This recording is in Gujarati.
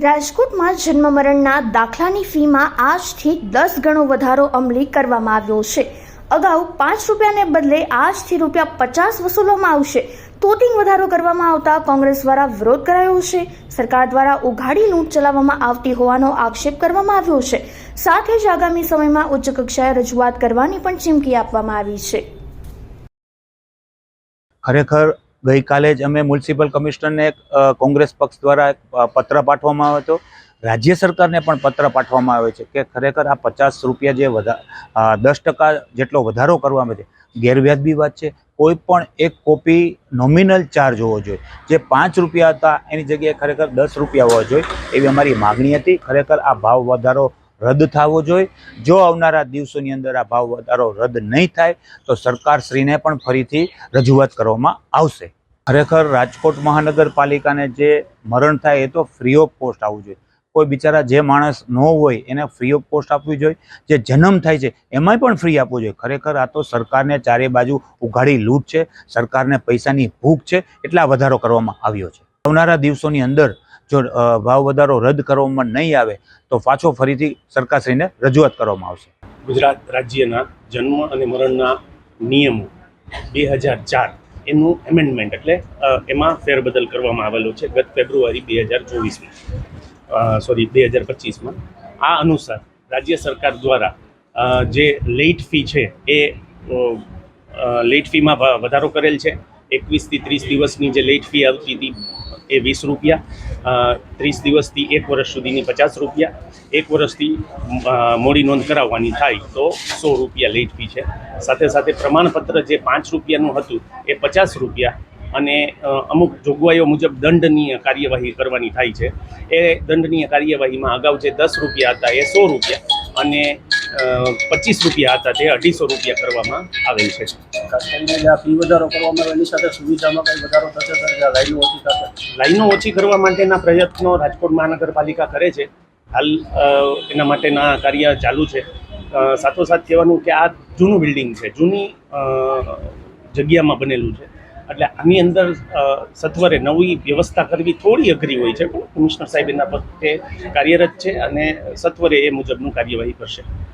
રાજકોટમાં જન્મ મરણના દાખલાની ફીમાં આજથી 10 ગણો વધારો અમલી કરવામાં આવ્યો છે। અગાઉ 5 રૂપિયાને બદલે આજથી ₹50 વસૂલવામાં આવશે। તોતિંગ વધારો કરવામાં આવતા કોંગ્રેસ દ્વારા વિરોધ કરાયો છે। સરકાર દ્વારા ઉઘાડી લૂંટ ચલાવવામાં આવતી હોવાનો આક્ષેપ કરવામાં આવ્યો છે। સાથે જ આગામી સમયમાં ઉચ્ચ કક્ષાએ રજૂઆત કરવાની પણ ચીમકી આપવામાં આવી છે। ખરેખર ગઈકાલે જ અમે મ્યુનિસિપલ કમિશનરને કોંગ્રેસ પક્ષ દ્વારા પત્ર પાઠવવામાં આવ્યો હતો। રાજ્ય સરકારને પણ પત્ર પાઠવવામાં આવ્યો છે કે ખરેખર આ 50 રૂપિયા જે 10% જેટલો વધારો કરવામાં આવે છે ગેરવ્યાજબી વાત છે। કોઈ પણ એક કોપી નોમિનલ ચાર્જ હોવો જોઈએ। જે 5 રૂપિયા હતા એની જગ્યાએ ખરેખર 10 રૂપિયા હોવા જોઈએ એવી અમારી માગણી હતી। ખરેખર આ ભાવ વધારો રદ થવો જોઈએ। જો આવનારા દિવસોની અંદર આ ભાવ વધારો રદ નહીં થાય તો સરકારશ્રીને પણ ફરીથી રજૂઆત કરવામાં આવશે। ખરેખર રાજકોટ મહાનગરપાલિકાને જે મરણ થાય એ તો ફ્રી ઓફ કોસ્ટ આવવું જોઈએ। કોઈ બિચારા જે માણસ ન હોય એને ફ્રી ઓફ કોસ્ટ આપવી જોઈએ। જે જન્મ થાય છે એમાંય પણ ફ્રી આપવું જોઈએ। ખરેખર આ તો સરકારને ચારે બાજુ ઉઘાડી લૂંટ છે, સરકારને પૈસાની ભૂખ છે એટલે આ વધારો કરવામાં આવ્યો છે। આવનારા દિવસોની અંદર જો ભાવ વધારો રદ કરવામાં નહીં આવે તો પાછો ફરીથી સરકારશ્રીને રજૂઆત કરવામાં આવશે। ગુજરાત રાજ્યના જન્મ અને મરણના નિયમો 2004 એનું એમેન્ડમેન્ટ એટલે એમાં ફેરબદલ કરવામાં આવેલો છે ગત ફેબ્રુઆરી 2025માં। આ અનુસાર રાજ્ય સરકાર દ્વારા જે લેટ ફી છે એ લેટ ફીમાં વધારો કરેલ છે। 21 થી 30 દિવસની જે લેટ ફી આવતી હતી એ 20 રૂપિયા, 30 દિવસથી 1 વર્ષ સુધીની 50 રૂપિયા, 1 વર્ષથી મોડી નોંધ કરાવવાની થાય તો 100 રૂપિયા લેટ ફી છે। સાથે સાથે પ્રમાણપત્ર જે 5 રૂપિયાનું હતું એ 50 રૂપિયા અને અમુક જોગવાઈઓ મુજબ દંડનીય કાર્યવાહી કરવાની થાય છે। એ દંડનીય કાર્યવાહીમાં અગાઉ જે 10 રૂપિયા હતા એ 100 રૂપિયા અને 25 રૂપિયા હતા તે 250 રૂપિયા કરવામાં આવેલ છે। ખાસ કરીને ફી વધારો કરવામાં આવે એની સાથે સુવિધામાં કંઈ વધારો થશે સર? લાઈનો ઓછી થશે? લાઈનો ઓછી કરવા માટેના પ્રયત્નો રાજકોટ મહાનગરપાલિકા કરે છે। હાલ એના માટેના કાર્ય ચાલુ છે। સાથોસાથ કહેવાનું કે આ જૂનું બિલ્ડિંગ છે, જૂની જગ્યામાં બનેલું છે એટલે આની અંદર સત્વરે નવી વ્યવસ્થા કરવી થોડી અઘરી હોય છે, પણ કમિશનર સાહેબ એના પક્ષે કાર્યરત છે અને સત્વરે એ મુજબનું કાર્યવાહી કરશે।